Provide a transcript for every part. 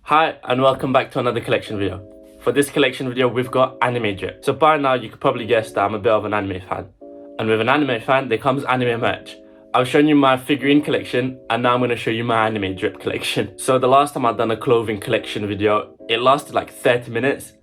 Hi and welcome back to another collection video. For this collection video we've got anime drip. So by now you could probably guess that I'm a bit of an anime fan. And with an anime fan there comes anime merch. I've shown you my figurine collection and now I'm going to show you my anime drip collection. So the last time I'd done a clothing collection video, it lasted like 30 minutes.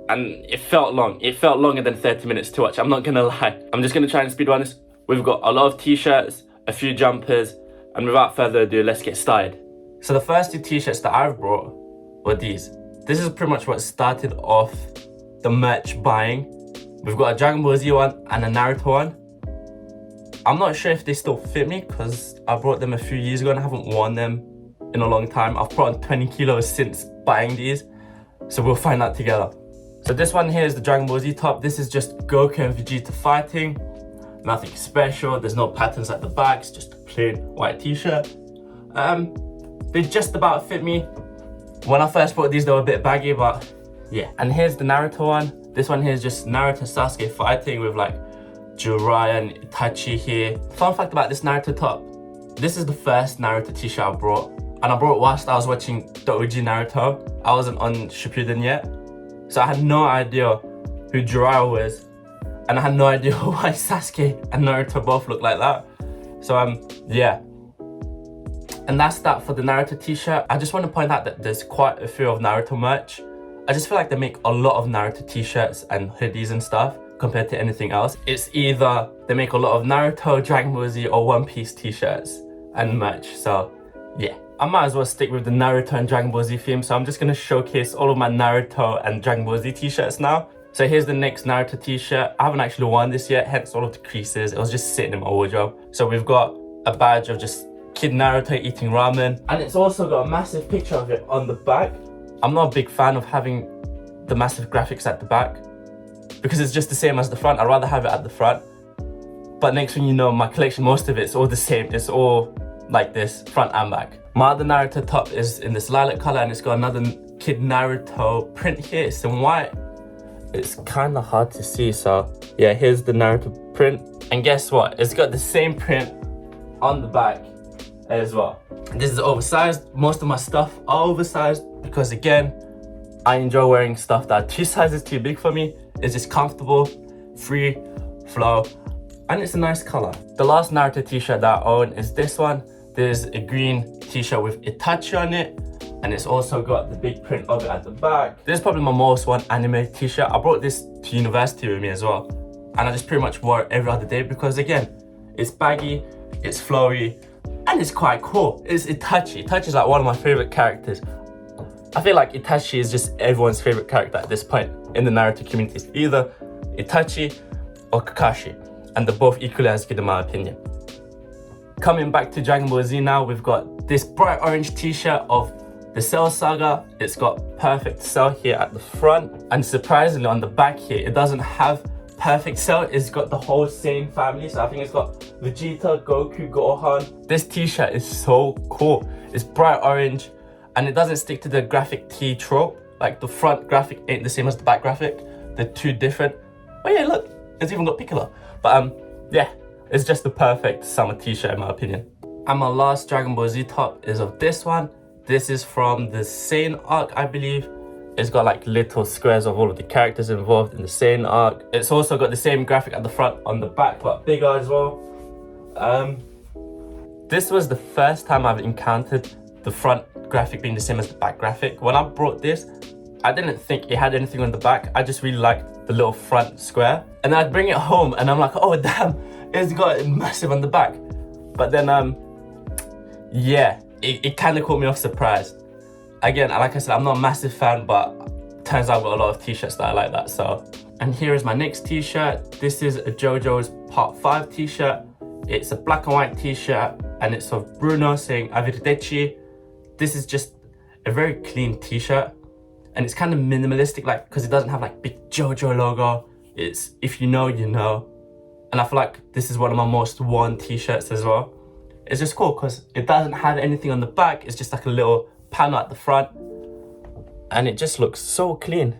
And it felt long. It felt longer than 30 minutes to watch, I'm not going to lie. I'm just going to try and speed run this. We've got a lot of t-shirts, a few jumpers, and without further ado, let's get started. So the first two t-shirts that I've brought were these. This is pretty much what started off the merch buying. We've got a Dragon Ball Z one and a Naruto one. I'm not sure if they still fit me because I brought them a few years ago and I haven't worn them in a long time. I've put on 20 kilos since buying these, so we'll find out together. So this one here is the Dragon Ball Z top. This is just Goku and Vegeta fighting. Nothing special, there's no patterns at the back, it's just a plain white t-shirt. They just about fit me. When I first bought these, they were a bit baggy, but yeah. And here's the Naruto one. This one here is just Naruto Sasuke fighting with like Jiraiya and Itachi here. Fun fact about this Naruto top. This is the first Naruto t-shirt I brought. And I brought it whilst I was watching the OG Naruto. I wasn't on Shippuden yet. So I had no idea who Jiraiya was. And I had no idea why Sasuke and Naruto both look like that. So yeah. And that's that for the Naruto t-shirt. I just want to point out that there's quite a few of Naruto merch. I just feel like they make a lot of Naruto t-shirts and hoodies and stuff compared to anything else. It's either they make a lot of Naruto, Dragon Ball Z or One Piece t-shirts and merch. So yeah, I might as well stick with the Naruto and Dragon Ball Z theme. So I'm just going to showcase all of my Naruto and Dragon Ball Z t-shirts now. So here's the next Naruto t-shirt. I haven't actually worn this yet, hence all of the creases. It was just sitting in my wardrobe. So we've got a badge of just Kid Naruto eating ramen. And it's also got a massive picture of it on the back. I'm not a big fan of having the massive graphics at the back because it's just the same as the front. I'd rather have it at the front. But next thing you know, my collection, most of it's all the same. It's all like this, front and back. My other Naruto top is in this lilac color and it's got another Kid Naruto print here. It's in white. It's kind of hard to see, so yeah, here's the Naruto print. And guess what? It's got the same print on the back as well. This is oversized. Most of my stuff are oversized because again, I enjoy wearing stuff that are 2 sizes too big for me. It's just comfortable, free flow, and it's a nice color. The last Naruto t-shirt that I own is this one. There's a green t-shirt with Itachi on it. And it's also got the big print of it at the back. This is probably my most worn anime t-shirt. I brought this to university with me as well. And I just pretty much wore it every other day because again, it's baggy, it's flowy, and it's quite cool. It's Itachi. Itachi is like one of my favorite characters. I feel like Itachi is just everyone's favorite character at this point in the Naruto community. It's either Itachi or Kakashi. And they're both equally as good in my opinion. Coming back to Dragon Ball Z now, we've got this bright orange t-shirt of the Cell Saga. It's got perfect Cell here at the front, and surprisingly on the back here it doesn't have perfect Cell. It's got the whole same family, so I think it's got Vegeta, Goku, Gohan. This t-shirt is so cool. It's bright orange and it doesn't stick to the graphic tee trope. Like the front graphic ain't the same as the back graphic. They're two different. Oh yeah, look, it's even got Piccolo. But yeah, it's just the perfect summer t-shirt in my opinion. And my last Dragon Ball Z top is of this one. This is from the Saiyan arc, I believe. It's got like little squares of all of the characters involved in the Saiyan arc. It's also got the same graphic at the front on the back, but bigger as well. This was the first time I've encountered the front graphic being the same as the back graphic. When I brought this, I didn't think it had anything on the back. I just really liked the little front square. And I'd bring it home and I'm like, oh damn, it's got massive on the back. But then, yeah. It kind of caught me off surprise. Again, like I said, I'm not a massive fan, but turns out I've got a lot of t-shirts that I like that, so. And here is my next t-shirt. This is a JoJo's Part 5 t-shirt. It's a black and white t-shirt, and it's of Bruno saying Arrivederci. This is just a very clean t-shirt, and it's kind of minimalistic, like, because it doesn't have like big JoJo logo. It's, if you know, you know. And I feel like this is one of my most worn t-shirts as well. It's just cool because it doesn't have anything on the back. It's just like a little panel at the front. And it just looks so clean.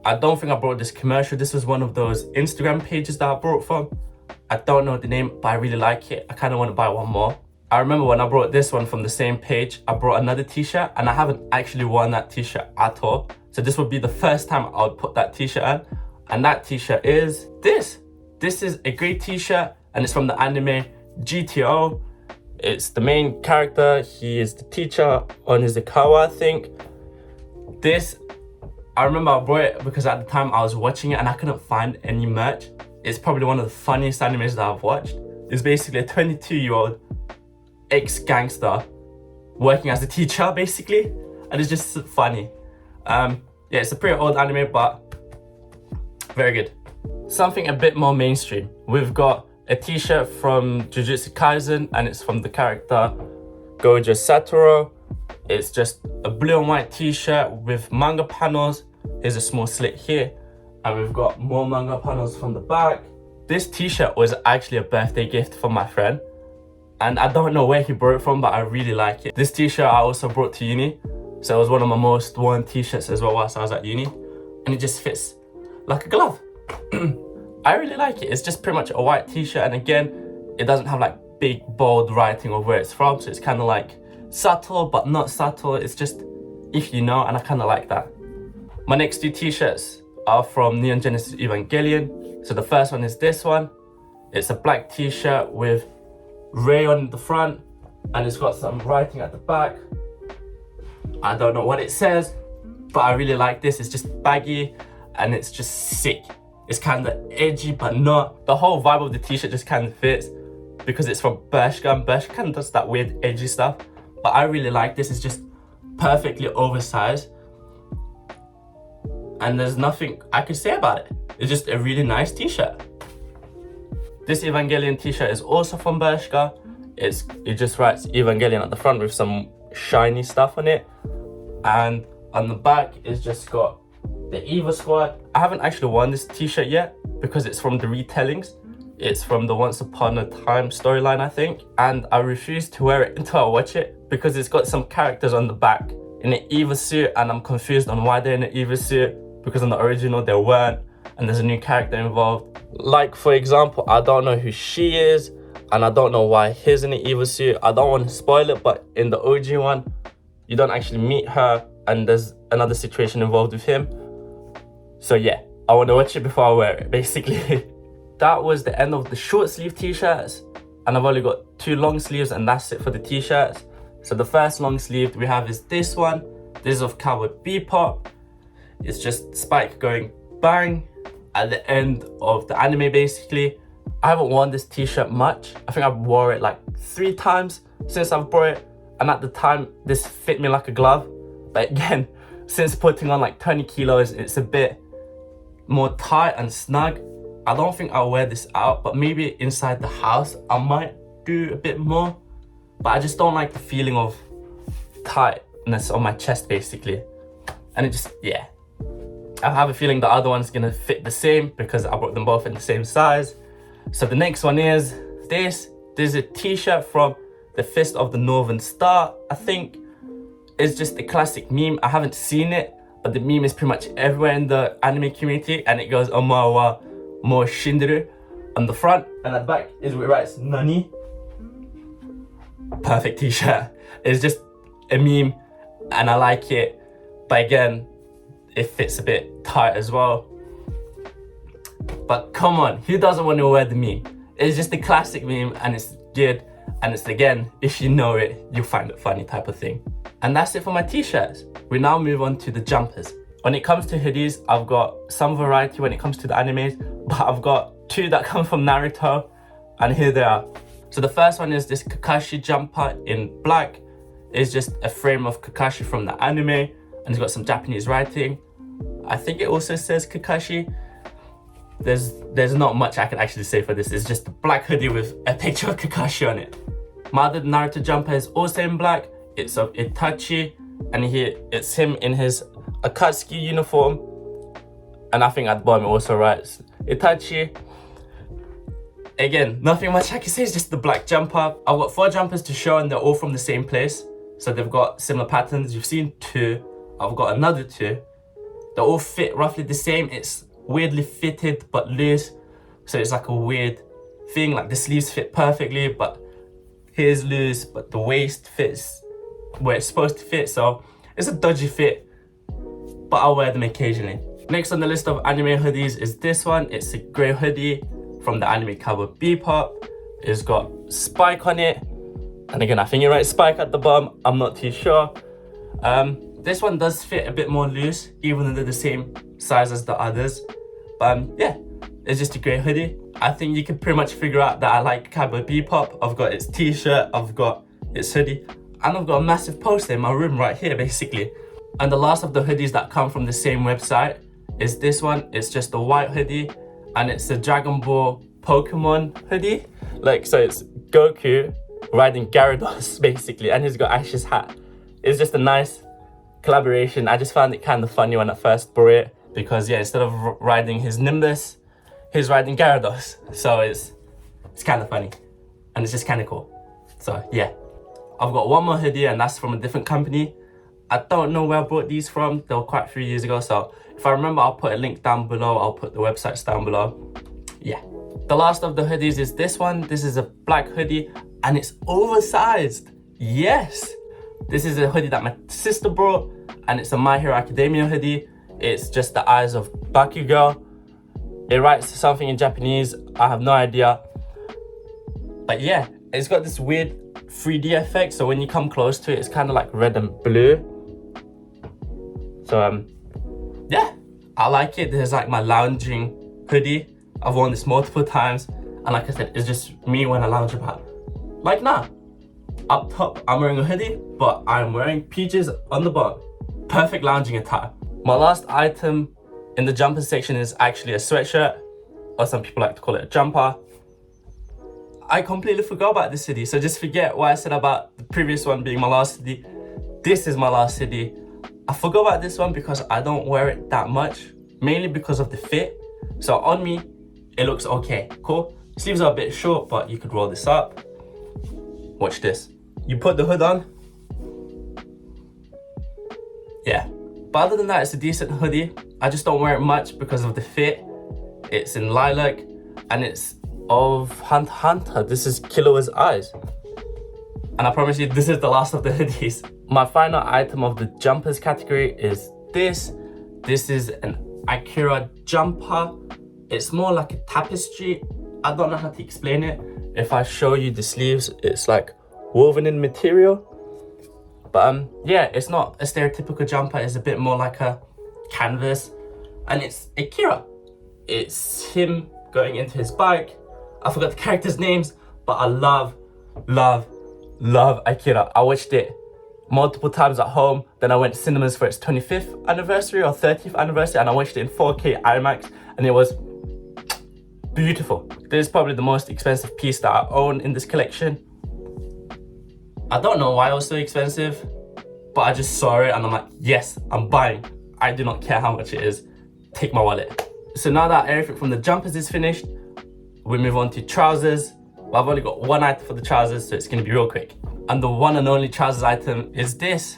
I don't think I brought this commercial. This was one of those Instagram pages that I brought from. I don't know the name, but I really like it. I kind of want to buy one more. I remember when I brought this one from the same page, I brought another t-shirt and I haven't actually worn that t-shirt at all. So this would be the first time I would put that t-shirt on. And that t-shirt is this. This is a great t-shirt and it's from the anime GTO. It's the main character. He is the teacher on his Ikawa, I think. This, I remember I brought it because at the time I was watching it and I couldn't find any merch. It's probably one of the funniest animes that I've watched. It's basically a 22-year-old ex-gangster working as a teacher, basically. And it's just funny. Yeah, it's a pretty old anime, but very good. Something a bit more mainstream. We've got a t-shirt from Jujutsu Kaisen and it's from the character Gojo Satoru. It's just a blue and white t-shirt with manga panels. Here's a small slit here. And we've got more manga panels from the back. This t-shirt was actually a birthday gift from my friend. And I don't know where he brought it from, but I really like it. This t-shirt I also brought to uni. So it was one of my most worn t-shirts as well whilst I was at uni. And it just fits like a glove. I really like it. It's just pretty much a white t-shirt. And again, it doesn't have like big bold writing of where it's from. So it's kind of like subtle, but not subtle. It's just if you know, and I kind of like that. My next two t-shirts are from Neon Genesis Evangelion. So the first one is this one. It's a black t-shirt with Ray on the front and it's got some writing at the back. I don't know what it says, but I really like this. It's just baggy and it's just sick. It's kind of edgy, but not. The whole vibe of the t-shirt just kind of fits because it's from Bershka, and Bershka kind of does that weird edgy stuff. But I really like this. It's just perfectly oversized. And there's nothing I could say about it. It's just a really nice t-shirt. This Evangelion t-shirt is also from Bershka. It just writes Evangelion at the front with some shiny stuff on it. And on the back, it's just got the Eva Squad. I haven't actually worn this t-shirt yet because it's from the retellings. It's from the Once Upon a Time storyline, I think. And I refuse to wear it until I watch it because it's got some characters on the back in an Eva suit and I'm confused on why they're in an Eva suit because in the original they weren't and there's a new character involved. Like for example, I don't know who she is and I don't know why he's in an Eva suit. I don't want to spoil it, but in the OG one, you don't actually meet her and there's another situation involved with him. So yeah, I want to watch it before I wear it, basically. That was the end of the short sleeve t-shirts and I've only got 2 long sleeves and that's it for the t-shirts. So the first long sleeve we have is this one. This is of Cowboy Bebop. It's just Spike going bang at the end of the anime, basically. I haven't worn this t-shirt much. I think I wore it like 3 times since I've bought it. And at the time, this fit me like a glove. But again, since putting on like 20 kilos, it's a bit more tight and snug. I don't think I'll wear this out, but maybe inside the house, I might do a bit more. But I just don't like the feeling of tightness on my chest, basically. And it just, yeah. I have a feeling the other one's gonna fit the same because I bought them both in the same size. So the next one is this. There's a t-shirt from the Fist of the Northern Star, I think. It's just a classic meme. I haven't seen it, but the meme is pretty much everywhere in the anime community and it goes Omawa Mo Shinderu on the front and at the back is where it writes Nani. Perfect t-shirt. It's just a meme and I like it, but again, it fits a bit tight as well. But come on, who doesn't want to wear the meme? It's just a classic meme and it's good and it's, again, if you know it, you'll find it funny type of thing. And that's it for my t-shirts. We now move on to the jumpers. When it comes to hoodies, I've got some variety when it comes to the animes, but I've got 2 that come from Naruto and here they are. So the first one is this Kakashi jumper in black. It's just a frame of Kakashi from the anime and it's got some Japanese writing. I think it also says Kakashi. There's not much I can actually say for this. It's just a black hoodie with a picture of Kakashi on it. My other Naruto jumper is also in black. It's of Itachi and here it's him in his Akatsuki uniform. And I think at the bottom it also writes Itachi. Again, nothing much I can say, it's just the black jumper. I've got 4 jumpers to show and they're all from the same place. So they've got similar patterns. You've seen 2. I've got another 2. They all fit roughly the same. It's weirdly fitted but loose. So it's like a weird thing, like the sleeves fit perfectly, but here is loose, but the waist fits where it's supposed to fit, so it's a dodgy fit, but I'll wear them occasionally. Next on the list of anime hoodies is this one. It's a grey hoodie from the anime Cowboy Bebop. It's got Spike on it, and again I think you write Spike at the bottom, I'm not too sure. This one does fit a bit more loose, even though they're the same size as the others. But yeah, it's just a grey hoodie. I think you can pretty much figure out that I like Cowboy Bebop. I've got its t-shirt, I've got its hoodie, and I've got a massive poster in my room right here basically. And the last of the hoodies that come from the same website is this one. It's just a white hoodie, and it's a Dragon Ball Pokemon hoodie. Like, so it's Goku riding Gyarados basically, and he's got Ash's hat. It's just a nice collaboration. I just found it kind of funny when I first bought it, because yeah, instead of riding his Nimbus, he's riding Gyarados. So it's kind of funny, and it's just kind of cool. So yeah, I've got one more hoodie, and that's from a different company. I don't know where I bought these from. They were quite a few years ago, so if I remember, I'll put a link down below. I'll put the websites down below. Yeah. The last of the hoodies is this one. This is a black hoodie, and it's oversized. Yes. This is a hoodie that my sister brought, and it's a My Hero Academia hoodie. It's just the eyes of Bakugo. It writes something in Japanese. I have no idea. But yeah, it's got this weird 3D effect. So when you come close to it, it's kind of like red and blue. So yeah, I like it. There's like my lounging hoodie. I've worn this multiple times, and like I said, it's just me when I lounge about. Like now, up top I'm wearing a hoodie, but I'm wearing PJs on the bottom. Perfect lounging attire. My last item in the jumper section is actually a sweatshirt, or some people like to call it a jumper. I completely forgot about this hoodie, so just forget what I said about the previous one being my last hoodie. This is my last hoodie. I forgot about this one because I don't wear it that much, mainly because of the fit. So on me, it looks okay, cool. Sleeves are a bit short, but you could roll this up. Watch this. You put the hood on. Yeah. But other than that, it's a decent hoodie. I just don't wear it much because of the fit. It's in lilac, and it's of Hunter x Hunter. This is Killua's eyes. And I promise you, this is the last of the hoodies. My final item of the jumpers category is this. This is an Akira jumper. It's more like a tapestry. I don't know how to explain it. If I show you the sleeves, it's like woven in material. But yeah, it's not a stereotypical jumper. It's a bit more like a canvas, and it's Akira. It's him going into his bike. I forgot the characters' names, but I love Akira. I watched it multiple times at home. Then I went to cinemas for its 25th anniversary or 30th anniversary, and I watched it in 4K IMAX, and it was beautiful. This is probably the most expensive piece that I own in this collection. I don't know why it was so expensive, but I just saw it and I'm like, yes, I'm buying. I do not care how much it is. Take my wallet. So now that everything from the jumpers is finished, we move on to trousers. Well, I've only got one item for the trousers, so it's gonna be real quick. And the one and only trousers item is this.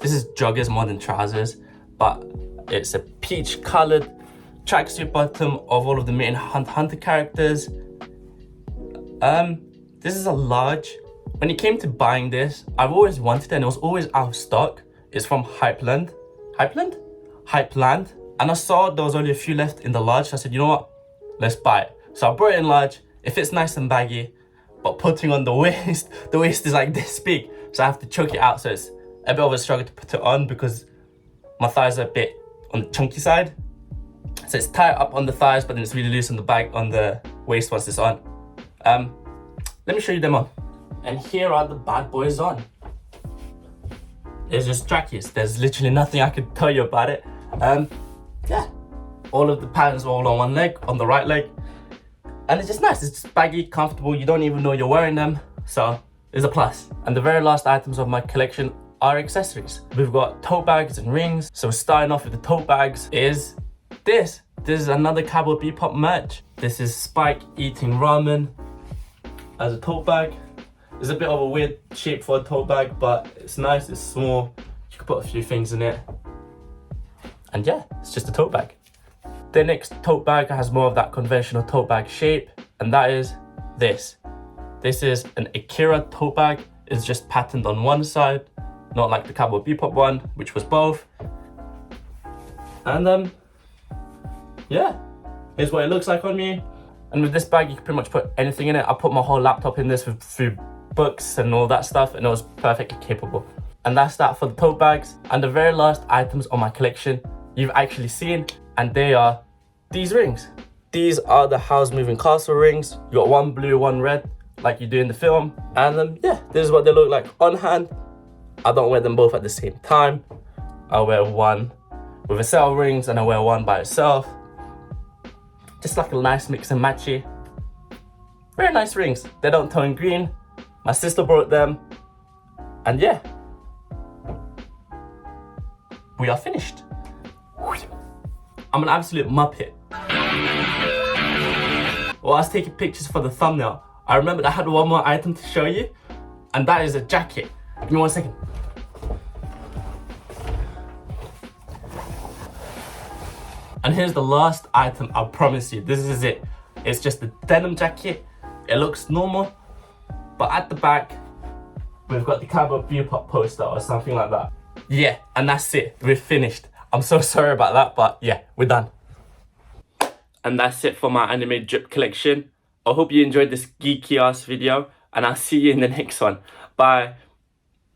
This is joggers more than trousers, but it's a peach colored tracksuit bottom of all of the main Hunter x Hunter characters. This is a large. When it came to buying this, I've always wanted it, and it was always out of stock. It's from Hypeland. And I saw there was only a few left in the large, so I said, you know what? Let's buy it. So I brought it in large. It fits nice and baggy, but putting on the waist is like this big, so I have to choke it out. So it's a bit of a struggle to put it on because my thighs are a bit on the chunky side. So it's tight up on the thighs, but then it's really loose on the back, on the waist once it's on. Let me show you them on. And here are the bad boys on. It's just trackies. There's literally nothing I could tell you about it. Yeah, all of the patterns are all on one leg, on the right leg. And it's just nice, it's just baggy, comfortable. You don't even know you're wearing them. So it's a plus. And the very last items of my collection are accessories. We've got tote bags and rings. So starting off with the tote bags is this. This is another Cowboy Bebop merch. This is Spike eating ramen as a tote bag. It's a bit of a weird shape for a tote bag, but it's nice, it's small. You can put a few things in it. And yeah, it's just a tote bag. The next tote bag has more of that conventional tote bag shape, and that is this. This is an Akira tote bag. It's just patterned on one side, not like the Cowboy Bebop one, which was both. And yeah, here's what it looks like on me. And with this bag, you can pretty much put anything in it. I put my whole laptop in this with few books and all that stuff, and it was perfectly capable. And that's that for the tote bags. And the very last items on my collection you've actually seen, and they are these rings. These are the Howl's Moving Castle rings. You got one blue, one red, like you do in the film. And yeah, this is what they look like on hand. I don't wear them both at the same time. I wear one with a set of rings and I wear one by itself. Just like a nice mix and matchy. Very nice rings. They don't turn green. My sister brought them. And yeah, we are finished. I'm an absolute muppet. While I was taking pictures for the thumbnail, I remembered I had one more item to show you, and that is a jacket. Give me 1 second. And here's the last item, I promise you, this is it. It's just a denim jacket. It looks normal, but at the back, we've got the Cowboy Bebop poster or something like that. Yeah, and that's it, we're finished. I'm so sorry about that, but yeah, we're done. And that's it for my anime drip collection. I hope you enjoyed this geeky ass video, and I'll see you in the next one. Bye.